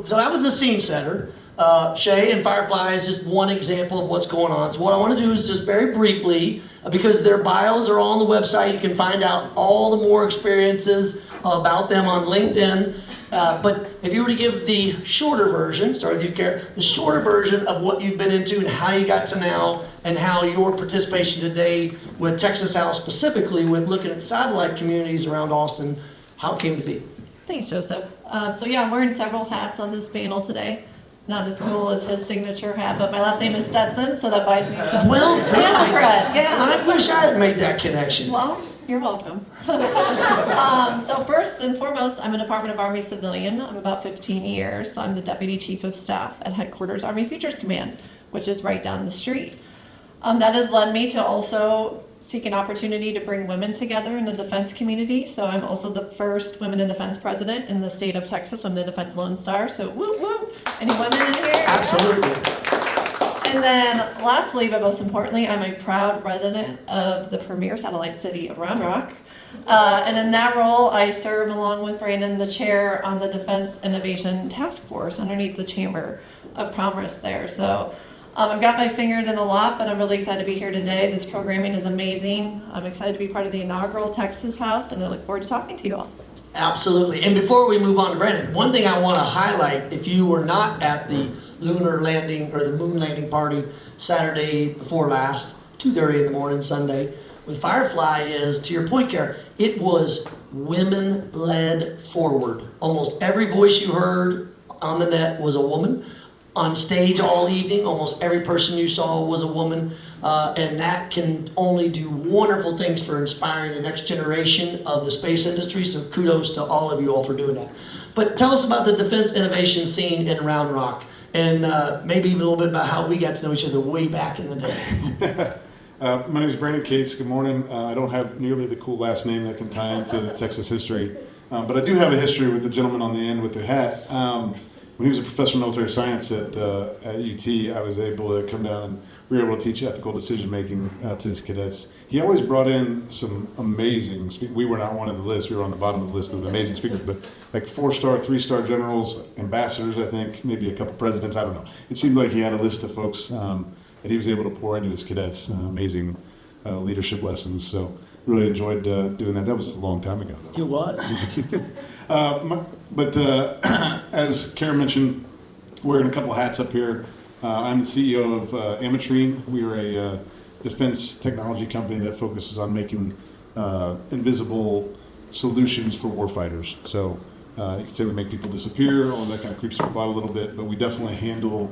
So that was the scene setter. Shay and Firefly is just one example of what's going on. So what I want to do is just very briefly, because their bios are all on the website, you can find out all the more experiences about them on LinkedIn. But if you were to give the shorter version, start with you, Kara, the shorter version of what you've been into and how you got to now, and how your participation today with Texas House, specifically with looking at satellite communities around Austin, how it came to be. Thanks, Joseph. So yeah, I'm wearing several hats on this panel today. Not as cool as his signature hat, but my last name is Stetson, so that buys me some panel cred. Yeah. I wish I had made that connection. Well, you're welcome. So first and foremost, I'm a Department of Army civilian. I'm about 15 years, so I'm the Deputy Chief of Staff at Headquarters Army Futures Command, which is right down the street. That has led me to also seek an opportunity to bring women together in the defense community. So I'm also the first Women in Defense president in the state of Texas, Women in Defense Lone Star. So woo woo. Any women in here? Absolutely. And then lastly, but most importantly, I'm a proud resident of the premier satellite city of Round Rock. And in that role, I serve along with Brandon, the chair on the Defense Innovation Task Force underneath the Chamber of Commerce there. So I've got my fingers in a lot, but I'm really excited to be here today. This programming is amazing. I'm excited to be part of the inaugural Texas House, and I look forward to talking to you all. Absolutely. And before we move on to Brandon, one thing I want to highlight, if you were not at the lunar landing or the moon landing party Saturday before last, 2:30 in the morning, Sunday, with Firefly is, to your point, Kara, it was women-led forward. Almost every voice you heard on the net was a woman. On stage all evening, almost every person you saw was a woman, and that can only do wonderful things for inspiring the next generation of the space industry, so kudos to all of you all for doing that. But tell us about the defense innovation scene in Round Rock, and maybe even a little bit about how we got to know each other way back in the day. My name is Brandon Cates. Good morning. I don't have nearly the cool last name that can tie into Texas history, but I do have a history with the gentleman on the end with the hat. When he was a professor of military science at UT, I was able to come down and we were able to teach ethical decision making to his cadets. He always brought in some amazing speakers. We were not one of the list, we were on the bottom of the list of amazing speakers, but like 4-star, 3-star generals, ambassadors, I think, maybe a couple presidents, I don't know. It seemed like he had a list of folks that he was able to pour into his cadets, amazing leadership lessons. So really enjoyed doing that. That was a long time ago, though. It was. But as Karen mentioned, wearing a couple hats up here. I'm the CEO of Amatrine. We are a defense technology company that focuses on making invisible solutions for warfighters. So you could say we make people disappear, all that kind of creeps people out a little bit, but we definitely handle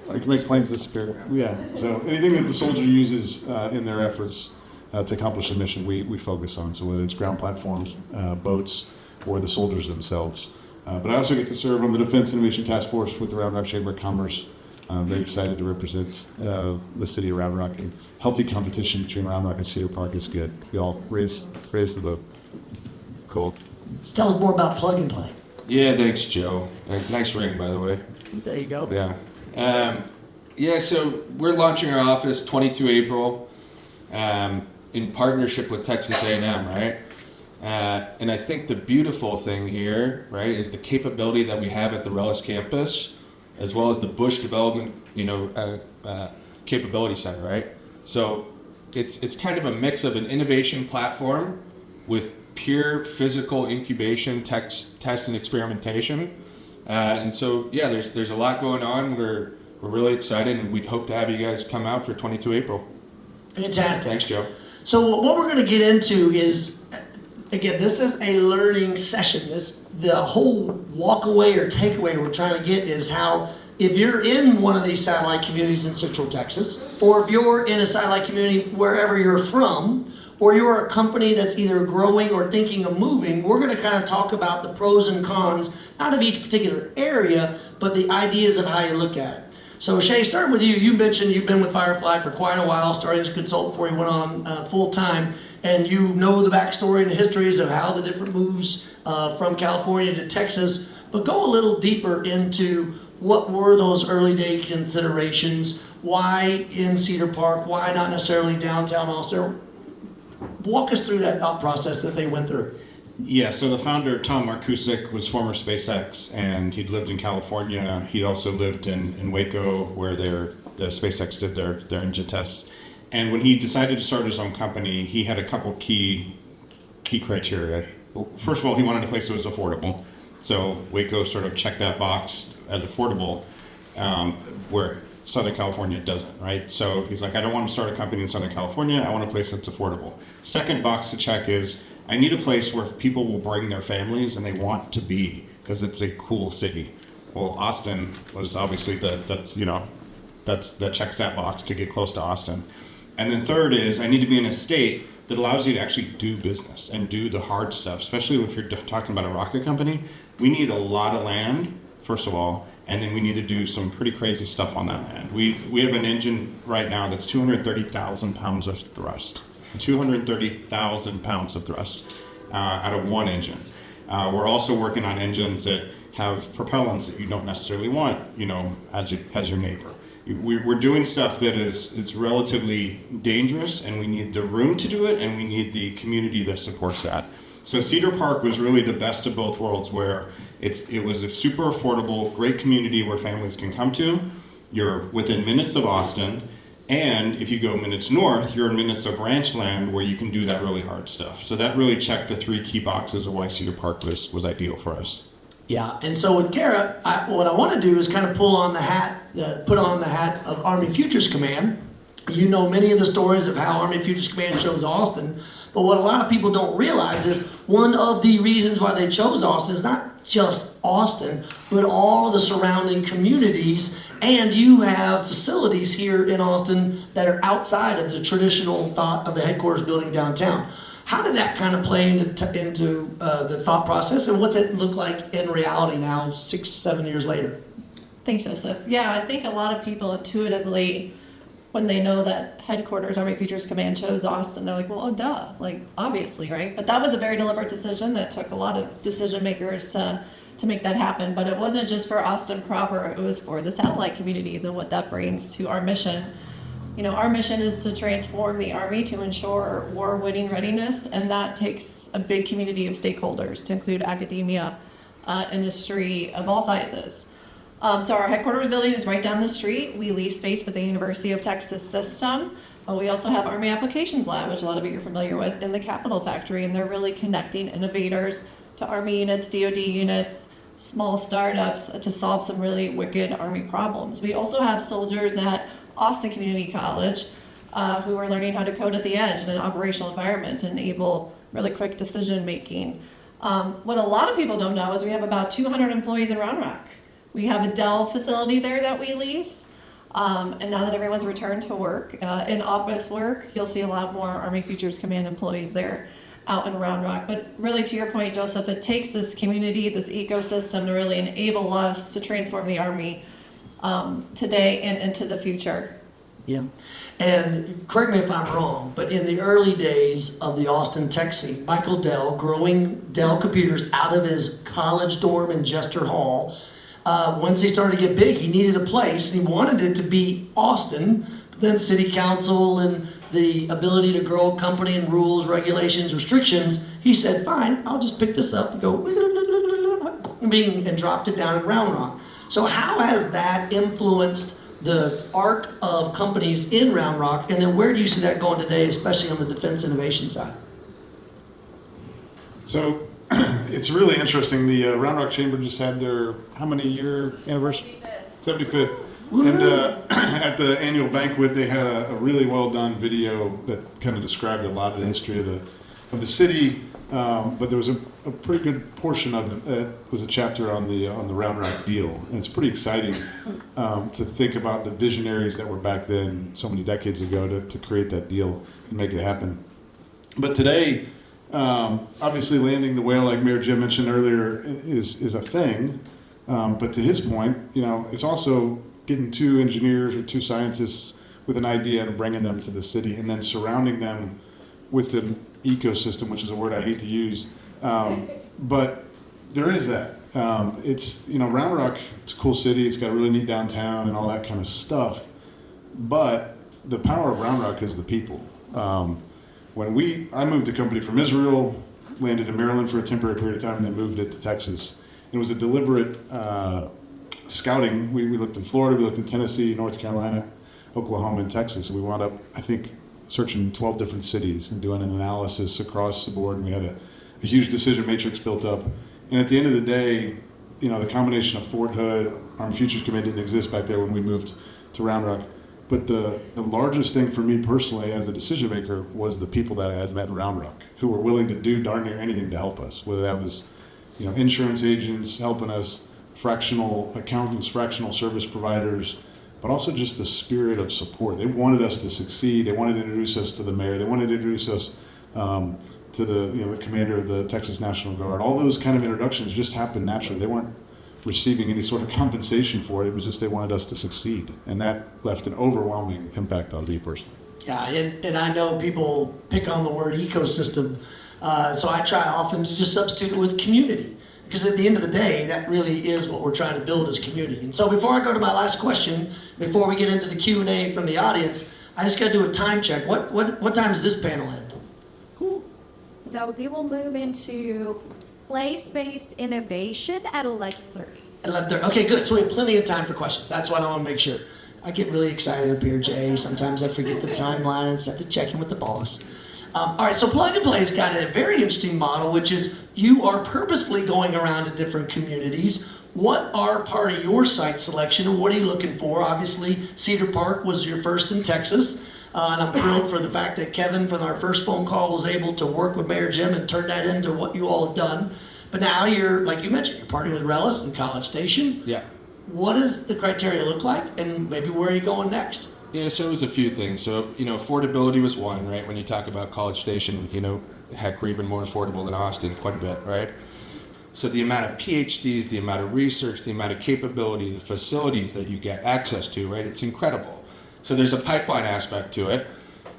we can make planes disappear. Yeah. So anything that the soldier uses in their efforts to accomplish a mission, we focus on. So whether it's ground platforms, boats, or the soldiers themselves. But I also get to serve on the Defense Innovation Task Force with the Round Rock Chamber of Commerce. I'm very excited to represent the city of Round Rock, and healthy competition between Round Rock and Cedar Park is good. We all raise the boat. Cool. Just tell us more about Plug and Play. Yeah, thanks, Joe. Nice ring, by the way. There you go. Yeah. So we're launching our office 22 April in partnership with Texas A&M, right? And I think the beautiful thing here, right, is the capability that we have at the Rellis campus, as well as the Bush Development, Capability Center, right? So it's kind of a mix of an innovation platform with pure physical incubation, test and experimentation. And so, yeah, there's a lot going on. We're really excited, and we'd hope to have you guys come out for 22 April. Fantastic. Thanks, Joe. So what we're going to get into is, again, this is a learning session. The whole walk away or takeaway we're trying to get is how, if you're in one of these satellite communities in Central Texas, or if you're in a satellite community wherever you're from, or you're a company that's either growing or thinking of moving, we're going to kind of talk about the pros and cons, not of each particular area, but the ideas of how you look at it. So Shay, starting with you, you mentioned you've been with Firefly for quite a while, started as a consultant before you went on full time, and you know the backstory and the histories of how the different moves from California to Texas, but go a little deeper into what were those early day considerations, why in Cedar Park, why not necessarily downtown Austin. Walk us through that thought process that they went through. Yeah, so the founder, Tom Markusik, was former SpaceX, and he'd lived in California. He'd also lived in Waco, where the SpaceX did their engine tests. And when he decided to start his own company, he had a couple key criteria. First of all, he wanted a place that was affordable. So Waco sort of checked that box at affordable, where Southern California doesn't, right? So he's like, I don't want to start a company in Southern California. I want a place that's affordable. Second box to check is, I need a place where people will bring their families and they want to be, because it's a cool city. Well, Austin was obviously that checks that box to get close to Austin. And then third is, I need to be in a state that allows you to actually do business and do the hard stuff, especially if you're talking about a rocket company. We need a lot of land, first of all, and then we need to do some pretty crazy stuff on that land. We have an engine right now that's 230,000 pounds of thrust. 230,000 pounds of thrust out of one engine. We're also working on engines that have propellants that you don't necessarily want, as your neighbor. We're doing stuff that it's relatively dangerous, and we need the room to do it, and we need the community that supports that. So Cedar Park was really the best of both worlds, where it was a super affordable, great community where families can come to. You're within minutes of Austin, and if you go minutes north, you're in minutes of ranch land where you can do that really hard stuff. So that really checked the three key boxes of why Cedar Park was ideal for us. Yeah, and so with Kara, what I want to do is kind of put on the hat of Army Futures Command. You know many of the stories of how Army Futures Command chose Austin, but what a lot of people don't realize is one of the reasons why they chose Austin is not just Austin, but all of the surrounding communities, and you have facilities here in Austin that are outside of the traditional thought of the headquarters building downtown. How did that kind of play into the thought process, and what's it look like in reality now, 6-7 years later? Thanks, Joseph. Yeah, I think a lot of people intuitively, when they know that headquarters Army Futures Command chose Austin, they're like, well, oh, duh, like, obviously, right? But that was a very deliberate decision that took a lot of decision makers to make that happen. But it wasn't just for Austin proper, it was for the satellite communities and what that brings to our mission. Our mission is to transform the Army to ensure war-winning readiness, and that takes a big community of stakeholders to include academia, industry of all sizes. So our headquarters building is right down the street. We lease space with the University of Texas system. We also have Army Applications Lab, which a lot of you are familiar with, in the Capitol Factory, and they're really connecting innovators to Army units, DoD units, small startups to solve some really wicked Army problems. We also have soldiers at Austin Community College who are learning how to code at the edge in an operational environment to enable really quick decision making. What a lot of people don't know is we have about 200 employees in Round Rock. We have a Dell facility there that we lease. And now that everyone's returned to work, in office work, you'll see a lot more Army Futures Command employees there out in Round Rock. But really, to your point, Joseph, it takes this community, this ecosystem to really enable us to transform the Army today and into the future. Yeah, and correct me if I'm wrong, but in the early days of the Austin tech scene, Michael Dell, growing Dell computers out of his college dorm in Jester Hall, once he started to get big, he needed a place, and he wanted it to be Austin. But then city council and the ability to grow a company and rules, regulations, restrictions, he said, fine, I'll just pick this up and go, and dropped it down in Round Rock. So how has that influenced the arc of companies in Round Rock, and then where do you see that going today, especially on the defense innovation side? So it's really interesting. The Round Rock Chamber just had their, how many year anniversary? 75th. And at the annual banquet, they had a really well done video that kind of described a lot of the history of the city. But there was a pretty good portion of it that was a chapter on the Round Rock deal, and it's pretty exciting to think about the visionaries that were back then, so many decades ago, to create that deal and make it happen. But today, obviously, landing the whale, like Mayor Jim mentioned earlier, is a thing. But to his point, it's also getting two engineers or two scientists with an idea and bringing them to the city, and then surrounding them with an ecosystem, which is a word I hate to use, but there is that. It's Round Rock. It's a cool city. It's got a really neat downtown and all that kind of stuff. But the power of Round Rock is the people. When I moved the company from Israel landed in Maryland for a temporary period of time, and then moved it to Texas. And it was a deliberate scouting. We looked in Florida, we looked in Tennessee, North Carolina, Oklahoma, and Texas. And we wound up, I think, searching 12 different cities and doing an analysis across the board. And we had a huge decision matrix built up. And at the end of the day, you know, the combination of Fort Hood, Armed Futures Command didn't exist back there when we moved to Round Rock. But the largest thing for me personally as a decision maker was the people that I had met at Round Rock, who were willing to do darn near anything to help us, whether that was, you know, insurance agents helping us, fractional accountants, fractional service providers, but also just the spirit of support. They wanted us to succeed. They wanted to introduce us to the mayor. They wanted to introduce us to the commander of the Texas National Guard. All those kind of introductions just happened naturally. They weren't receiving any sort of compensation for it. It was just they wanted us to succeed, and that left an overwhelming impact on me personally. Yeah, and I know people pick on the word ecosystem, so I try often to just substitute it with community, because at the end of the day, that really is what we're trying to build as community. And so before I go to my last question, before we get into the Q&A from the audience, I just got to do a time check. What time does this panel end? So we will move into place-based innovation at 11:30. 11:30. Okay, good. So we have plenty of time for questions. That's what I want to make sure. I get really excited up here, Jay. Sometimes I forget the timelines. I have to check in with the boss. All right, so Plug and Play's got a very interesting model, which is you are purposefully going around to different communities. What are part of your site selection, and what are you looking for? Obviously, Cedar Park was your first in Texas. And I'm thrilled for the fact that Kevin, from our first phone call, was able to work with Mayor Jim and turn that into what you all have done. But now you're, like you mentioned, you're partnering with Relish and College Station. Yeah. What does the criteria look like, and maybe where are you going next? Yeah, so it was a few things. So, you know, affordability was one, right? When you talk about College Station, you know, heck, we're even more affordable than Austin, quite a bit, right? So the amount of PhDs, the amount of research, the amount of capability, the facilities that you get access to, right? It's incredible. So there's a pipeline aspect to it.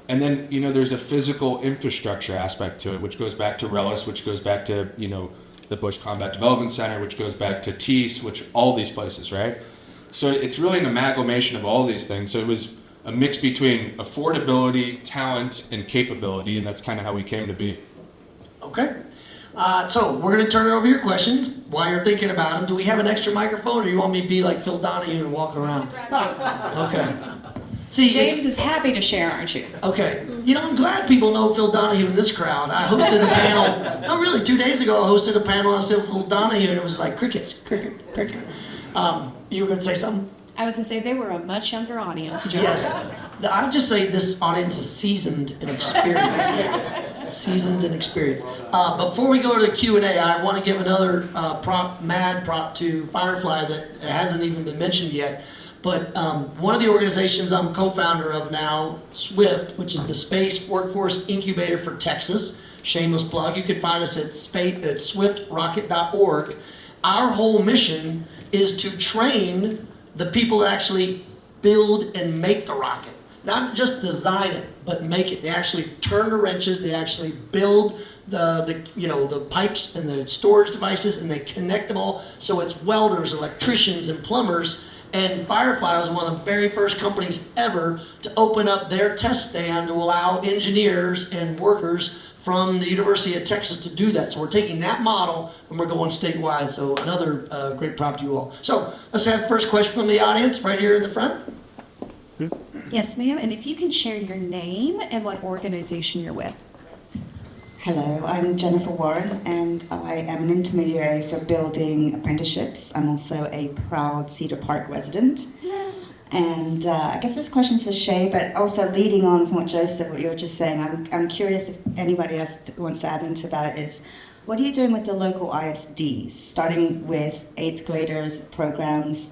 And then, you know, there's a physical infrastructure aspect to it, which goes back to Relish, which goes back to, you know, the Bush Combat Development Center, which goes back to TEAS, which all these places, right? So it's really an amalgamation of all these things. So it was a mix between affordability, talent, and capability, and that's kind of how we came to be. Okay. So we're going to turn it over to your questions while you're thinking about them. Do we have an extra microphone, or you want me to be like Phil Donahue and walk around? Okay. See, James is happy to share, aren't you? okay. You know, I'm glad people know Phil Donahue in this crowd. I hosted a panel, no, really, 2 days ago, I hosted a panel on Phil Donahue, and it was like crickets, cricket. You were going to say something? I was going to say they were a much younger audience. Yes. I would just say this audience is seasoned in experience. Seasoned in experience. But before we go to Q&A, I want to give another prop to Firefly that hasn't even been mentioned yet. But one of the organizations I'm co-founder of now, SWIFT, which is the Space Workforce Incubator for Texas, shameless plug, you can find us at swiftrocket.org. Our whole mission is to train the people that actually build and make the rocket. Not just design it, but make it. They actually turn the wrenches, they actually build the pipes and the storage devices, and they connect them all. So it's welders, electricians, and plumbers. And Firefly was one of the very first companies ever to open up their test stand to allow engineers and workers from the University of Texas to do that. So we're taking that model and we're going statewide. So another great prop to you all. So let's have the first question from the audience right here in the front. Yes, ma'am. And if you can share your name and what organization you're with. Hello, I'm Jennifer Warren, and I am an intermediary for building apprenticeships. I'm also a proud Cedar Park resident. And I guess this question's for Shay, but also leading on from what Joseph, what you were just saying, I'm curious if anybody else wants to add into that is, what are you doing with the local ISDs, starting with 8th graders programs,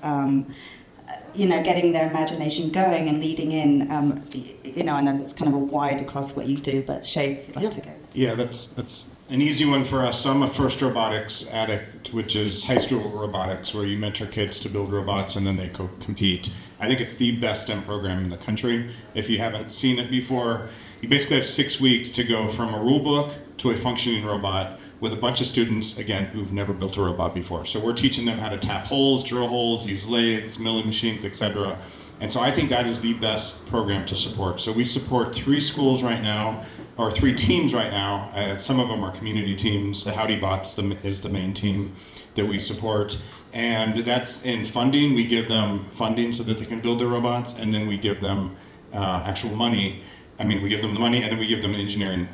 getting their imagination going and leading in, I know that's kind of a wide across what you do, but Shay, if you'd like to go. Yeah, that's an easy one for us. I'm a FIRST Robotics addict, which is high school robotics, where you mentor kids to build robots and then they compete. I think it's the best STEM program in the country. If you haven't seen it before, you basically have 6 weeks to go from a rule book to a functioning robot with a bunch of students, again, who've never built a robot before. So we're teaching them how to tap holes, drill holes, use lathes, milling machines, etc. And so I think that is the best program to support. So we support 3 schools right now, or 3 teams right now. Some of them are community teams. The Howdy Bots is the main team that we support. And that's in funding. We give them funding so that they can build their robots, and then we give them actual money. We give them the money, and then we give them engineering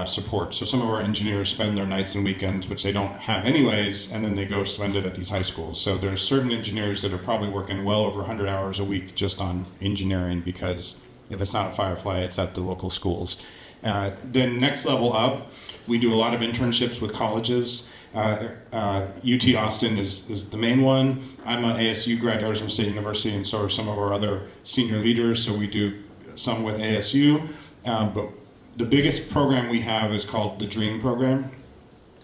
support. So some of our engineers spend their nights and weekends, which they don't have anyways, and then they go spend it at these high schools. So there's certain engineers that are probably working well over 100 hours a week just on engineering, because if it's not at Firefly, it's at the local schools. Then next level up, we do a lot of internships with colleges. UT Austin is the main one. I'm an ASU grad, Arizona State University, and so are some of our other senior leaders, so we do some with ASU. But the biggest program we have is called the DREAM program.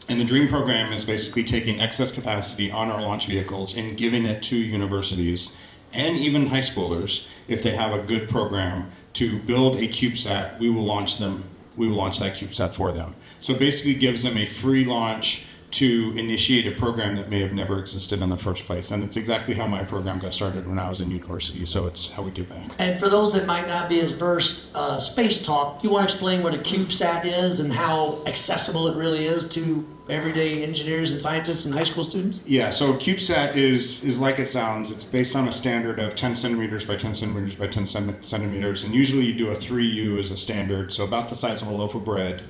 And the DREAM program is basically taking excess capacity on our launch vehicles and giving it to universities and even high schoolers. If they have a good program to build a CubeSat, we will launch that CubeSat for them. So it basically gives them a free launch to initiate a program that may have never existed in the first place. And it's exactly how my program got started when I was in university, so it's how we give back. And for those that might not be as versed, space talk, you want to explain what a CubeSat is and how accessible it really is to everyday engineers and scientists and high school students? Yeah, so a CubeSat is like it sounds. It's based on a standard of 10 centimeters by 10 centimeters by 10 centimeters, and usually you do a 3U as a standard, so about the size of a loaf of bread.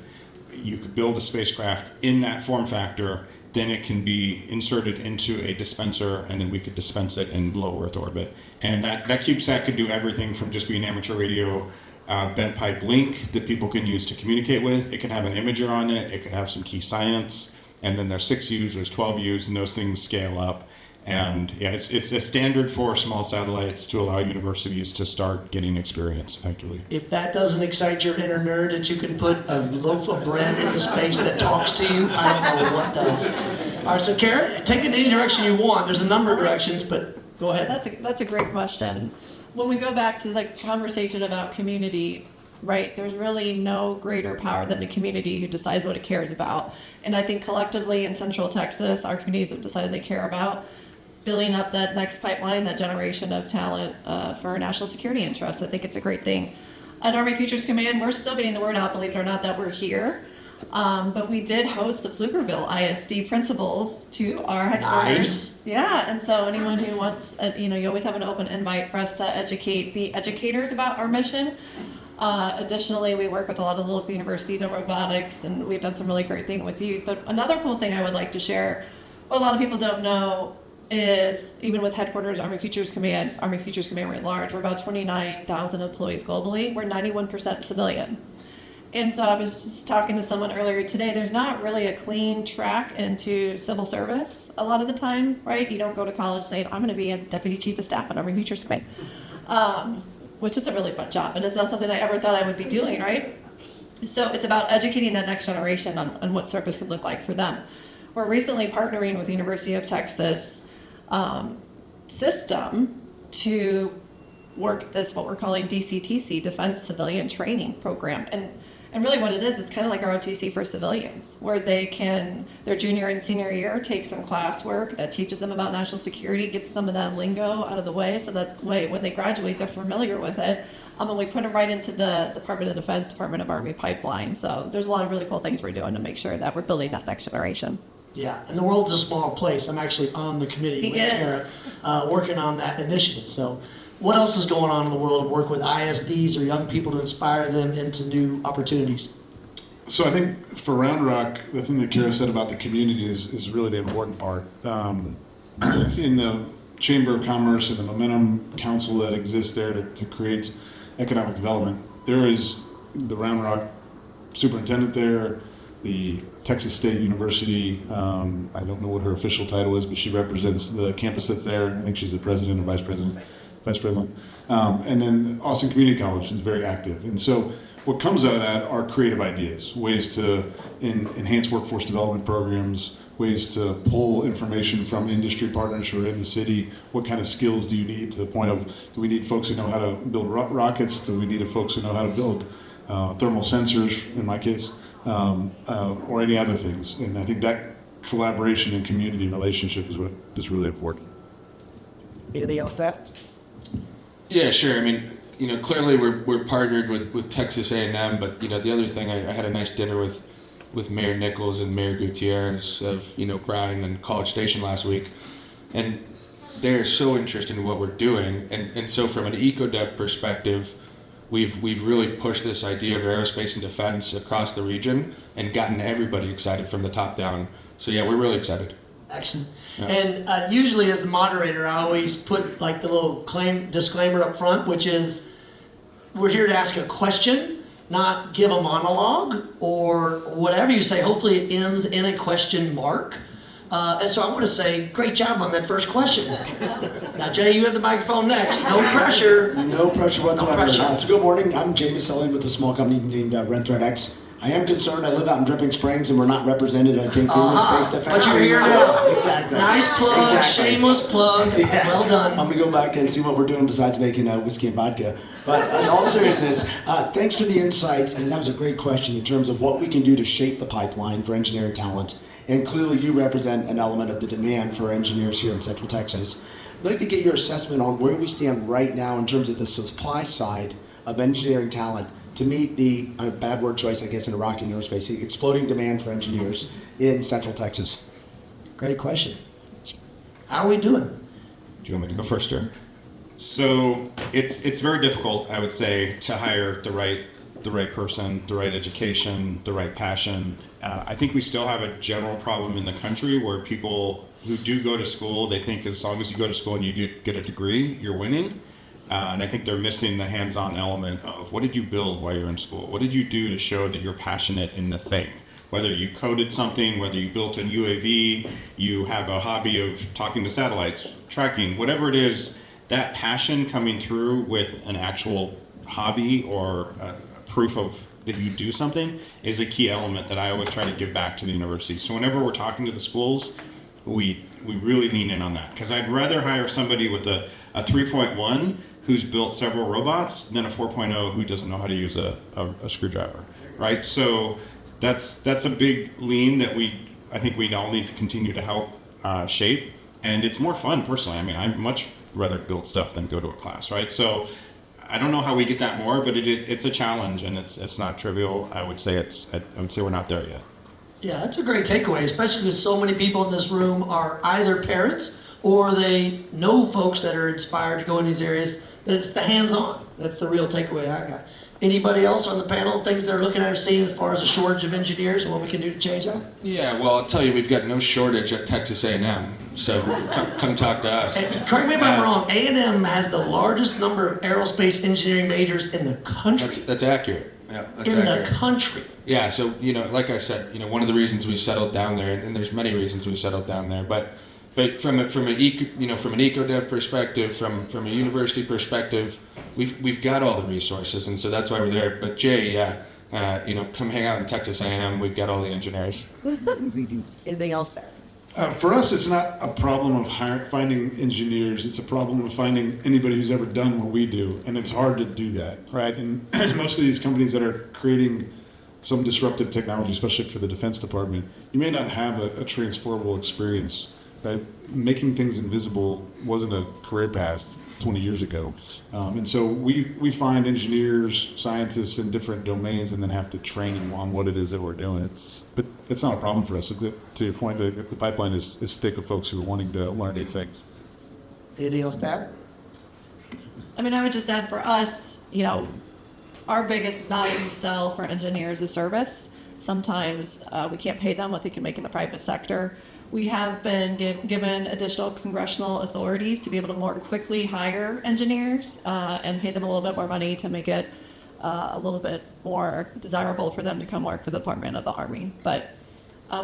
You could build a spacecraft in that form factor, then it can be inserted into a dispenser, and then we could dispense it in low Earth orbit. And that CubeSat could do everything from just being amateur radio bent pipe link that people can use to communicate with. It can have an imager on it, it could have some key science, and then there's 6 U's, there's 12 U's, and those things scale up. And yeah, it's a standard for small satellites to allow universities to start getting experience effectively. If that doesn't excite your inner nerd that you can put a loaf of bread into space that talks to you, I don't know what does. All right, so Kara, take it any direction you want. There's a number of directions, but go ahead. That's a great question. When we go back to the conversation about community, right, there's really no greater power than the community who decides what it cares about. And I think collectively in Central Texas, our communities have decided they care about building up that next pipeline, that generation of talent for our national security interests. I think it's a great thing. At Army Futures Command, we're still getting the word out, believe it or not, that we're here. But we did host the Pflugerville ISD principals to our headquarters. Nice. Yeah, and so anyone who wants, you always have an open invite for us to educate the educators about our mission. Additionally, we work with a lot of local universities on robotics, and we've done some really great things with youth. But another cool thing I would like to share, what a lot of people don't know, is even with headquarters, Army Futures Command writ large, we're about 29,000 employees globally. We're 91% civilian. And so I was just talking to someone earlier today, there's not really a clean track into civil service a lot of the time, right? You don't go to college saying, I'm going to be a deputy chief of staff at Army Futures Command, which is a really fun job, and it's not something I ever thought I would be doing, right? So it's about educating that next generation on what service could look like for them. We're recently partnering with the University of Texas system to work this, what we're calling DCTC, Defense Civilian Training Program. And really what it is, it's kind of like our OTC for civilians, where they can, their junior and senior year, take some classwork that teaches them about national security, gets some of that lingo out of the way, so that way when they graduate, they're familiar with it. And we put them right into the Department of Defense, Department of Army pipeline. So there's a lot of really cool things we're doing to make sure that we're building that next generation. Yeah, and the world's a small place. I'm actually on the committee with Kara, working on that initiative. So what else is going on in the world of work with ISDs or young people to inspire them into new opportunities? So I think for Round Rock, the thing that Kara said about the community is really the important part. In the Chamber of Commerce and the Momentum Council that exists there to create economic development, there is the Round Rock superintendent there, the Texas State University, I don't know what her official title is, but she represents the campus that's there. I think she's the president or vice president. And then Austin Community College is very active. And so what comes out of that are creative ideas, ways to enhance workforce development programs, ways to pull information from industry partners who are in the city. What kind of skills do you need, to the point of, do we need folks who know how to build rockets? Do we need folks who know how to build thermal sensors, in my case, or any other things? And I think that collaboration and community relationship is what is really important. Anything else to add? Yeah, sure. I mean, clearly we're partnered with Texas A&M, but the other thing, I had a nice dinner with Mayor Nichols and Mayor Gutierrez of Grind and College Station last week, and they're so interested in what we're doing, and so from an eco-dev perspective, we've really pushed this idea of aerospace and defense across the region and gotten everybody excited from the top down. So yeah, we're really excited. Excellent. Yeah. And usually as the moderator, I always put like the little disclaimer up front, which is we're here to ask a question, not give a monologue or whatever you say. Hopefully it ends in a question mark. And so I want to say, great job on that first question. Now, Jay, you have the microphone next. No pressure. No pressure whatsoever. No pressure. So good morning. I'm Jamie Sully with a small company named Rent Threat X. I am concerned. I live out in Dripping Springs, and we're not represented, I think, in this space defense. But you're here space. now. Exactly. Nice plug, Exactly. shameless plug. Yeah. Well done. I'm going to go back and see what we're doing besides making whiskey and vodka. But in all seriousness, thanks for the insights, and that was a great question in terms of what we can do to shape the pipeline for engineering talent. And clearly you represent an element of the demand for engineers here in Central Texas. I'd like to get your assessment on where we stand right now in terms of the supply side of engineering talent to meet the, bad word choice, I guess, in a rocket aerospace, the exploding demand for engineers in Central Texas. Great question. How are we doing? Do you want me to go first, sir? So it's very difficult, I would say, to hire the right person, the right education, the right passion. I think we still have a general problem in the country where people who do go to school, they think as long as you go to school and you do get a degree, you're winning. And I think they're missing the hands-on element of what did you build while you're in school? What did you do to show that you're passionate in the thing? Whether you coded something, whether you built a UAV, you have a hobby of talking to satellites, tracking, whatever it is, that passion coming through with an actual hobby or proof of that you do something is a key element that I always try to give back to the university. So whenever we're talking to the schools, we really lean in on that. Because I'd rather hire somebody with a 3.1 who's built several robots than a 4.0 who doesn't know how to use a screwdriver, right? So that's a big lean that I think we all need to continue to help shape. And it's more fun personally. I mean, I'd much rather build stuff than go to a class, right? So I don't know how we get that more, but it's a challenge and it's not trivial. I would say we're not there yet. Yeah, that's a great takeaway, especially because so many people in this room are either parents or they know folks that are inspired to go in these areas. It's the hands-on. That's the real takeaway I got. Anybody else on the panel, things they're looking at or seeing as far as a shortage of engineers and what we can do to change that? Yeah, well, I'll tell you, we've got no shortage at Texas A&M, so come talk to us. And correct me if I'm wrong, A&M has the largest number of aerospace engineering majors in the country. That's accurate. Yeah, that's in accurate. the country. Yeah, so like I said, one of the reasons we settled down there, and there's many reasons we settled down there, but from an eco-dev perspective, from a university perspective, we've got all the resources, and so that's why we're there. But Jay, come hang out in Texas A&M. We've got all the engineers. Anything else there? For us, it's not a problem of finding engineers. It's a problem of finding anybody who's ever done what we do, and it's hard to do that, right? And most of these companies that are creating some disruptive technology, especially for the Defense Department, you may not have a transferable experience, right? Making things invisible wasn't a career path 20 years ago. And so we find engineers, scientists in different domains and then have to train them on what it is that we're doing. But it's not a problem for us. To your point, the pipeline is thick of folks who are wanting to learn new things. Anything else to add? I mean, I would just add for us, our biggest value sell for engineers is service. Sometimes we can't pay them what they can make in the private sector. We have been given additional congressional authorities to be able to more quickly hire engineers and pay them a little bit more money to make it a little bit more desirable for them to come work for the Department of the Army. But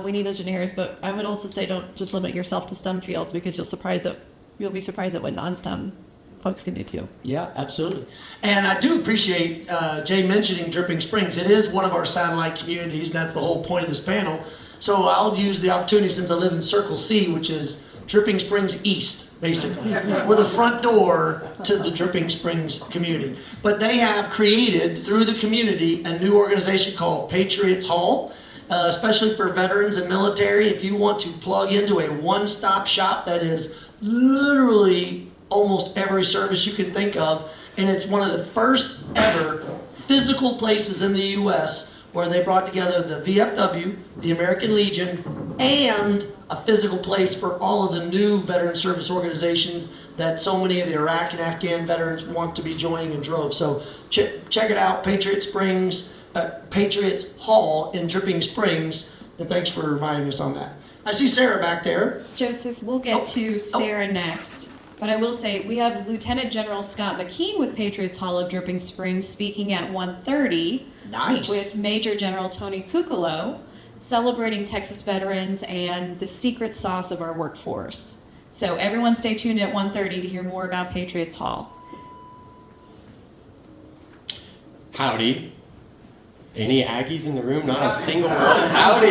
we need engineers, but I would also say don't just limit yourself to STEM fields because you'll be surprised at what non-STEM folks can do too. Yeah, absolutely. And I do appreciate Jay mentioning Dripping Springs. It is one of our satellite communities. That's the whole point of this panel. So I'll use the opportunity since I live in Circle C, which is Dripping Springs East, basically. We're the front door to the Dripping Springs community. But they have created, through the community, a new organization called Patriots Hall, especially for veterans and military. If you want to plug into a one-stop shop that is literally almost every service you can think of, and it's one of the first ever physical places in the U.S. where they brought together the VFW, the American Legion, and a physical place for all of the new veteran service organizations that so many of the Iraq and Afghan veterans want to be joining in droves. So check it out, Patriots Hall in Dripping Springs, and thanks for reminding us on that. I see Sarah back there. Joseph, we'll get to Sarah next. But I will say, we have Lieutenant General Scott McKean with Patriots Hall of Dripping Springs speaking at 1:30. Nice. With Major General Tony Cuccolo, celebrating Texas veterans and the secret sauce of our workforce. So everyone stay tuned at 1:30 to hear more about Patriots Hall. Howdy. Any Aggies in the room? Not a single one. Howdy.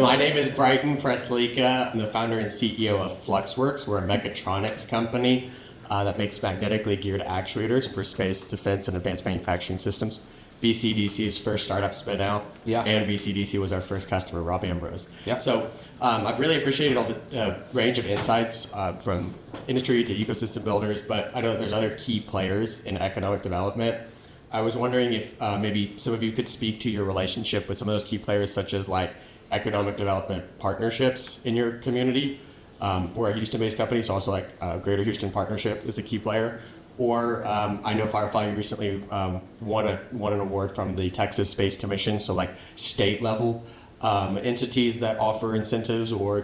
My name is Brighton Preslika. I'm the founder and CEO of Fluxworks. We're a mechatronics company that makes magnetically geared actuators for space, defense, and advanced manufacturing systems. BCDC's first startup spin out, and BCDC was our first customer, Rob Ambrose. So I've really appreciated all the range of insights from industry to ecosystem builders, but I know that there's other key players in economic development. I was wondering if maybe some of you could speak to your relationship with some of those key players, such as like economic development partnerships in your community. We're a Houston-based company, so also like Greater Houston Partnership is a key player. Or I know Firefly recently won an award from the Texas Space Commission, so like state level entities that offer incentives or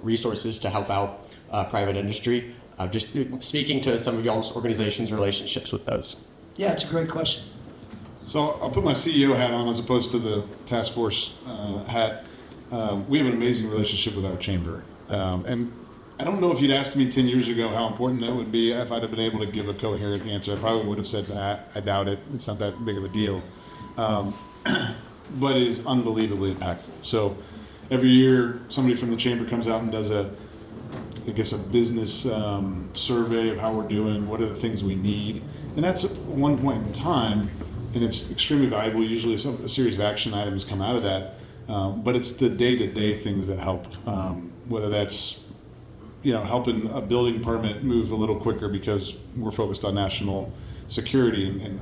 resources to help out private industry. Just speaking to some of y'all's organizations' relationships with those. Yeah, it's a great question. So I'll put my CEO hat on as opposed to the task force hat. We have an amazing relationship with our chamber. And I don't know if you'd asked me 10 years ago how important that would be. If I'd have been able to give a coherent answer, I probably would have said that. I doubt it. It's not that big of a deal. But it is unbelievably impactful. So every year, somebody from the chamber comes out and does a business survey of how we're doing, what are the things we need. And that's at one point in time, and it's extremely valuable. Usually a series of action items come out of that. But it's the day-to-day things that help, whether that's helping a building permit move a little quicker because we're focused on national security, and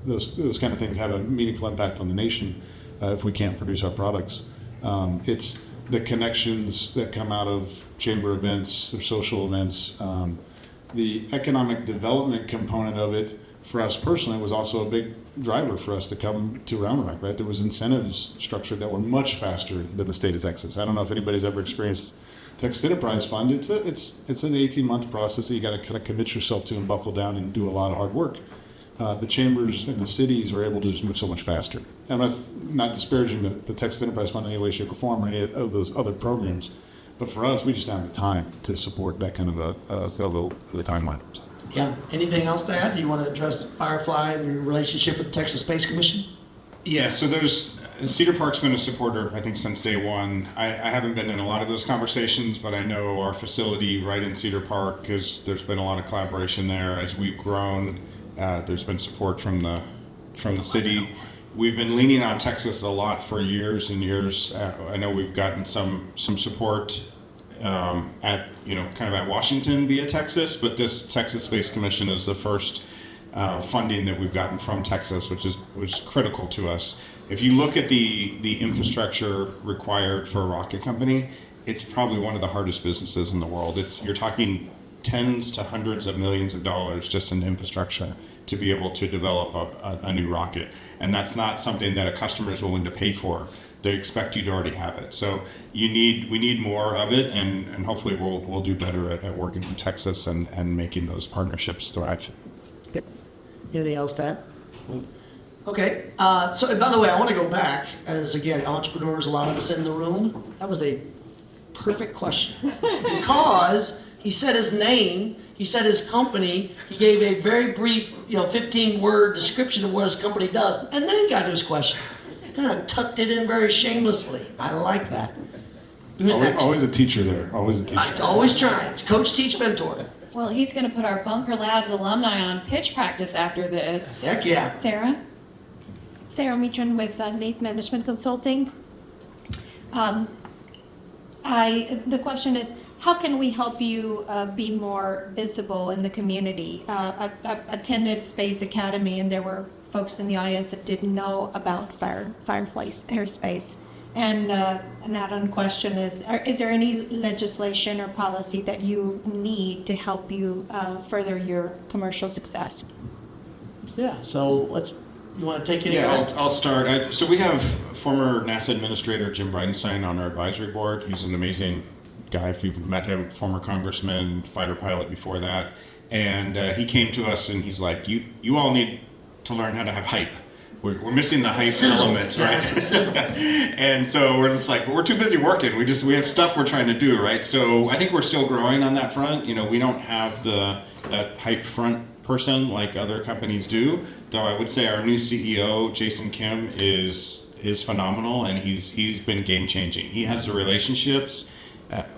those kind of things have a meaningful impact on the nation if we can't produce our products. It's the connections that come out of chamber events or social events. The economic development component of it for us personally was also a big driver for us to come to Round Rock, right? There was incentives structured that were much faster than the state of Texas. I don't know if anybody's ever experienced Texas Enterprise Fund. It's an 18-month process that you got to kind of commit yourself to and buckle down and do a lot of hard work. The chambers and the cities are able to just move so much faster. And that's not disparaging the Texas Enterprise Fund in any way, shape, or form, or any of those other programs. But for us, we just don't have the time to support that kind of a timeline. Yeah. Anything else to add? Do you want to address Firefly and your relationship with the Texas Space Commission? Yeah, so Cedar Park's been a supporter, I think, since day one. I haven't been in a lot of those conversations, but I know our facility right in Cedar Park, there's been a lot of collaboration there. As we've grown, there's been support from the city. We've been leaning on Texas a lot for years and years. I know we've gotten some support at Washington via Texas, but this Texas Space Commission is the first funding that we've gotten from Texas, which was critical to us. If you look at the infrastructure required for a rocket company, it's probably one of the hardest businesses in the world. You're talking tens to hundreds of millions of dollars just in infrastructure to be able to develop a new rocket. And that's not something that a customer is willing to pay for. They expect you to already have it. So we need more of it, and hopefully we'll do better at working with Texas and making those partnerships thrive. Yep. Anything else to add? Okay. So, and by the way, I want to go back, as again, entrepreneurs, a lot of us in the room. That was a perfect question because he said his name, he said his company, he gave a very brief, 15-word description of what his company does, and then he got to his question. Kind of tucked it in very shamelessly. I like that. Who's next? Always a teacher there. Always a teacher. Always trying. Coach, teach, mentor. Well, he's going to put our Bunker Labs alumni on pitch practice after this. Heck yeah. Sarah? Sarah Mitron with Nath Management Consulting. The question is, how can we help you be more visible in the community? I attended Space Academy, and there were folks in the audience that didn't know about Firefly's Aerospace. And an add-on question is there any legislation or policy that you need to help you further your commercial success? Yeah, so you want to take it? Yeah, I'll start. So we have former NASA Administrator Jim Bridenstine on our advisory board. He's an amazing guy, if you've met him, former congressman, fighter pilot before that. And he came to us and he's like, you all need to learn how to have hype. We're missing the hype element, right? And so we're just like, we're too busy working. We have stuff we're trying to do, right? So I think we're still growing on that front. We don't have that hype front person like other companies do. Though I would say our new CEO, Jason Kim, is phenomenal, and he's been game changing. He has the relationships.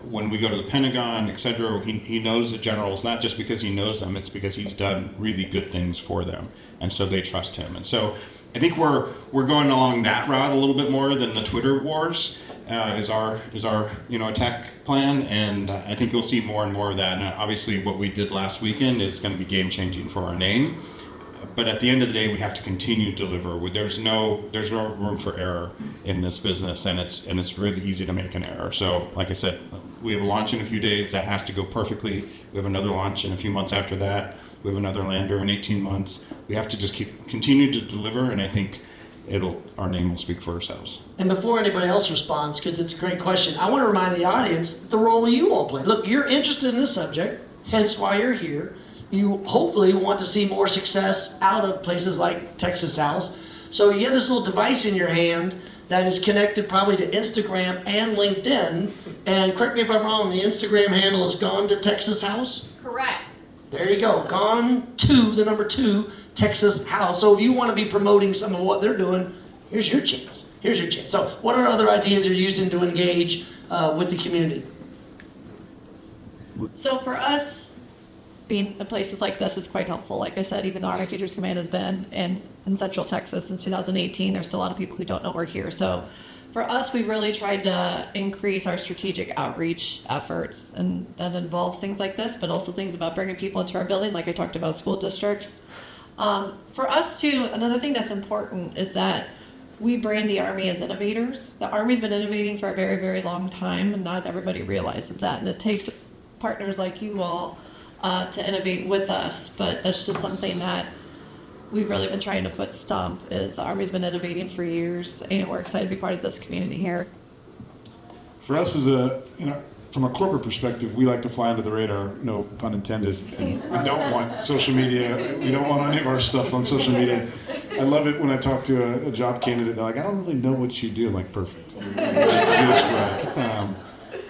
When we go to the Pentagon, etc., he knows the generals, not just because he knows them, it's because he's done really good things for them, and so they trust him. And so I think we're going along that route a little bit more than the Twitter wars is our attack plan, and I think you'll see more and more of that. And obviously, what we did last weekend is going to be game changing for our name. But at the end of the day, we have to continue to deliver. There's no room for error in this business, and it's really easy to make an error. So, like I said, we have a launch in a few days that has to go perfectly. We have another launch in a few months after that. We have another lander in 18 months. We have to just continue to deliver, and I think our name will speak for ourselves. And before anybody else responds, because it's a great question, I want to remind the audience the role you all play. Look, you're interested in this subject, hence why you're here. You hopefully want to see more success out of places like Texas House. So you have this little device in your hand that is connected probably to Instagram and LinkedIn. And correct me if I'm wrong, the Instagram handle is Gone to Texas House? Correct. There you go. Gone to the number 2 Texas House. So if you want to be promoting some of what they're doing, here's your chance. So what are other ideas you're using to engage with the community? So for us, being in places like this is quite helpful. Like I said, even though our Teachers Command has been in Central Texas since 2018, there's still a lot of people who don't know we're here. So for us, we've really tried to increase our strategic outreach efforts, and that involves things like this, but also things about bringing people into our building, like I talked about school districts. For us too, another thing that's important is that we brand the Army as innovators. The Army's been innovating for a very, very long time, and not everybody realizes that. And it takes partners like you all to innovate with us, but that's just something that we've really been trying to foot stomp. Is the Army's been innovating for years, and we're excited to be part of this community here. For us, from a corporate perspective, we like to fly under the radar, no pun intended. And we don't want social media. We don't want any of our stuff on social media. I love it when I talk to a job candidate. They're like, "I don't really know what you do." I'm like, "Perfect, just right."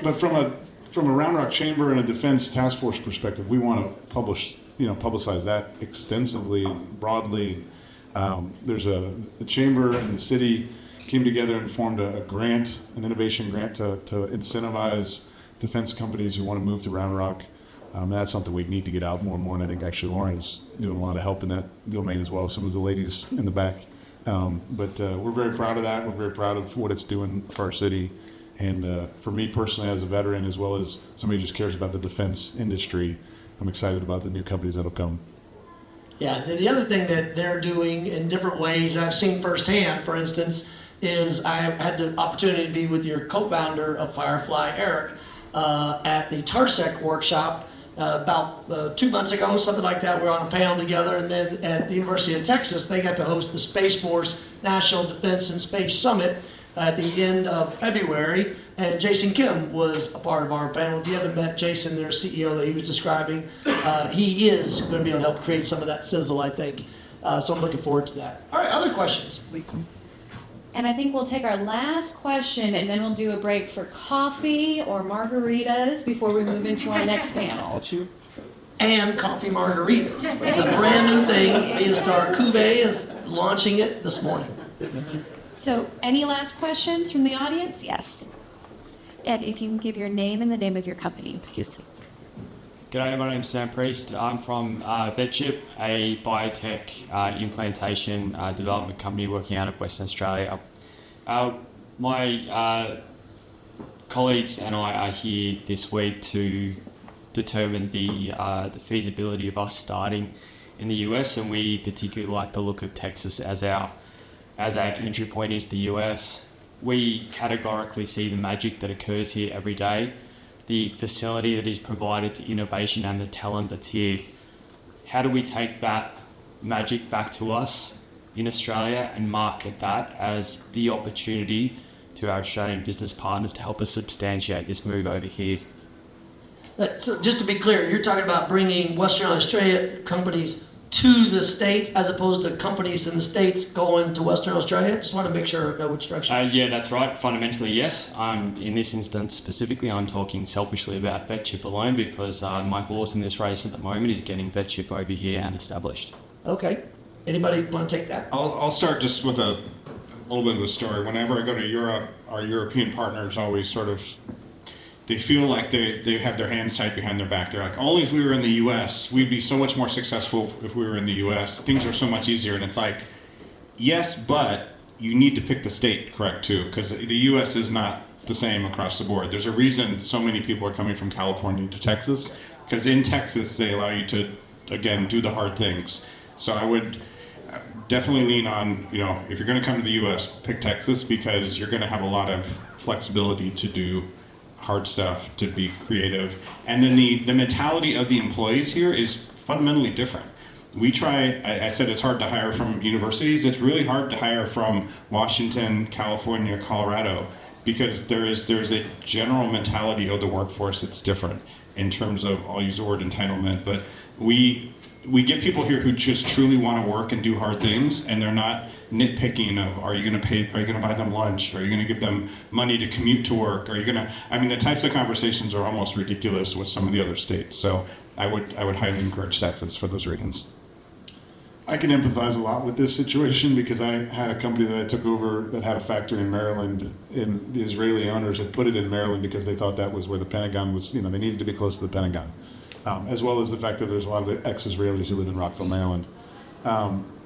But from a Round Rock Chamber and a Defense Task Force perspective, we want to publicize that extensively, broadly. The Chamber and the city came together and formed an innovation grant to incentivize defense companies who want to move to Round Rock. That's something we need to get out more and more, and I think actually Lauren is doing a lot of help in that domain as well, some of the ladies in the back. But we're very proud of that. We're very proud of what it's doing for our city. And for me personally, as a veteran, as well as somebody who just cares about the defense industry, I'm excited about the new companies that'll come. Yeah, the other thing that they're doing in different ways I've seen firsthand, for instance, is I had the opportunity to be with your co-founder of Firefly, Eric, at the TARSEC workshop about 2 months ago, something like that. We were on a panel together, and then at the University of Texas, they got to host the Space Force National Defense and Space Summit at the end of February, and Jason Kim was a part of our panel. If you haven't met Jason, their CEO that he was describing, he is going to be able to help create some of that sizzle, I think. So I'm looking forward to that. All right, other questions? And I think we'll take our last question, and then we'll do a break for coffee or margaritas before we move into our next panel. And coffee margaritas. It's a brand new thing. Star Cuvée is launching it this morning. So, any last questions from the audience? Yes. Ed, if you can give your name and the name of your company, please. G'day, my name's Sam Priest. I'm from VetChip, a biotech implantation development company working out of Western Australia. My colleagues and I are here this week to determine the feasibility of us starting in the US, and we particularly like the look of Texas as our entry point into the US. We categorically see the magic that occurs here every day, the facility that is provided to innovation and the talent that's here. How do we take that magic back to us in Australia and market that as the opportunity to our Australian business partners to help us substantiate this move over here? So just to be clear, you're talking about bringing Western Australia companies to the States as opposed to companies in the States going to Western Australia? Just want to make sure I know which direction. Yeah, that's right. Fundamentally, yes. In this instance specifically, I'm talking selfishly about VetChip alone because my horse in this race at the moment is getting VetChip over here and established. Okay. Anybody want to take that? I'll start just with a little bit of a story. Whenever I go to Europe, our European partners always sort of, they feel like they have their hands tied behind their back. They're like, only if we were in the US, we'd be so much more successful if we were in the US. Things are so much easier. And it's like, yes, but you need to pick the state correct too, because the US is not the same across the board. There's a reason so many people are coming from California to Texas, because in Texas, they allow you to, again, do the hard things. So I would definitely lean on, if you're going to come to the US, pick Texas, because you're going to have a lot of flexibility to do hard stuff, to be creative. And then the mentality of the employees here is fundamentally different. We try, I said it's hard to hire from universities. It's really hard to hire from Washington, California, Colorado, because there's a general mentality of the workforce that's different in terms of, I'll use the word entitlement, but we get people here who just truly want to work and do hard things, and they're not nitpicking of, are you going to buy them lunch? Are you going to give them money to commute to work? The types of conversations are almost ridiculous with some of the other states. So I would highly encourage Texas for those reasons. I can empathize a lot with this situation because I had a company that I took over that had a factory in Maryland, and the Israeli owners had put it in Maryland because they thought that was where the Pentagon was, they needed to be close to the Pentagon. As well as the fact that there's a lot of ex-Israelis who live in Rockville, Maryland.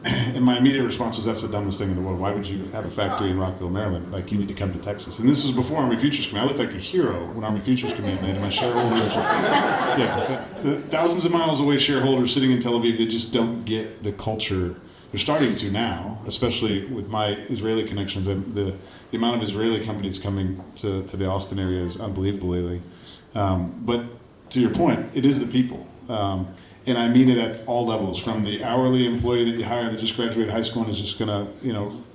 And my immediate response was, that's the dumbest thing in the world. Why would you have a factory in Rockville, Maryland? Like, you need to come to Texas. And this was before Army Futures Command. I looked like a hero when Army Futures Command made my shareholders. The thousands of miles away shareholders sitting in Tel Aviv, they just don't get the culture. They're starting to now, especially with my Israeli connections. And the amount of Israeli companies coming to the Austin area is unbelievable lately. But to your point, it is the people. And I mean it at all levels, from the hourly employee that you hire that just graduated high school and is just gonna,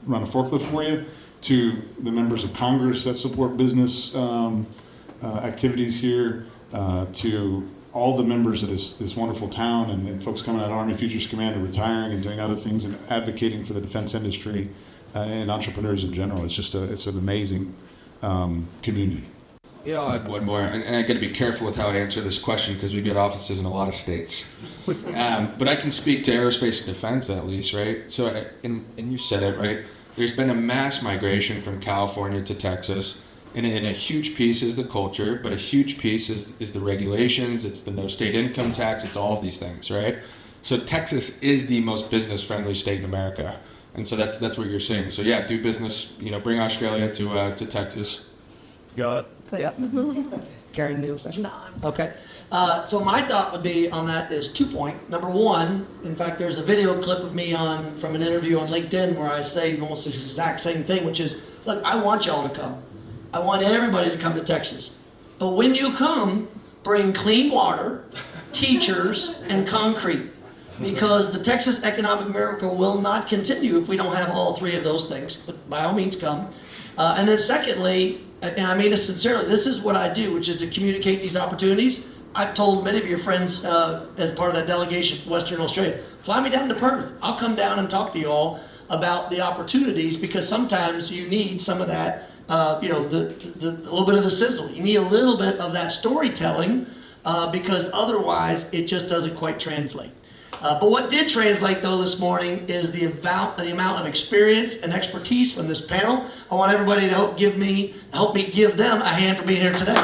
run a forklift for you, to the members of Congress that support business activities here, to all the members of this wonderful town, and folks coming out of Army Futures Command and retiring and doing other things and advocating for the defense industry and entrepreneurs in general. It's an amazing community. Yeah, I'll add one more, and I got to be careful with how I answer this question because we've got offices in a lot of states. But I can speak to aerospace and defense at least, right? So, and you said it, right? There's been a mass migration from California to Texas, and a huge piece is the culture, but a huge piece is the regulations, it's the no state income tax, it's all of these things, right? So Texas is the most business-friendly state in America, and so that's what you're seeing. So yeah, do business, bring Australia to Texas. Got it. Yeah. Karen Nielsen. Okay. So my thought would be on that is 2 point. Number one, in fact, there's a video clip of me from an interview on LinkedIn where I say almost the exact same thing, which is, look, I want y'all to come. I want everybody to come to Texas. But when you come, bring clean water, teachers, and concrete. Because the Texas economic miracle will not continue if we don't have all three of those things. But by all means, come. And then secondly, and I mean this sincerely, this is what I do, which is to communicate these opportunities. I've told many of your friends as part of that delegation from Western Australia, fly me down to Perth. I'll come down and talk to you all about the opportunities, because sometimes you need some of that, the little bit of the sizzle. You need a little bit of that storytelling because otherwise it just doesn't quite translate. But what did translate, though, this morning is the amount of experience and expertise from this panel. I want everybody to help me give them a hand for being here today.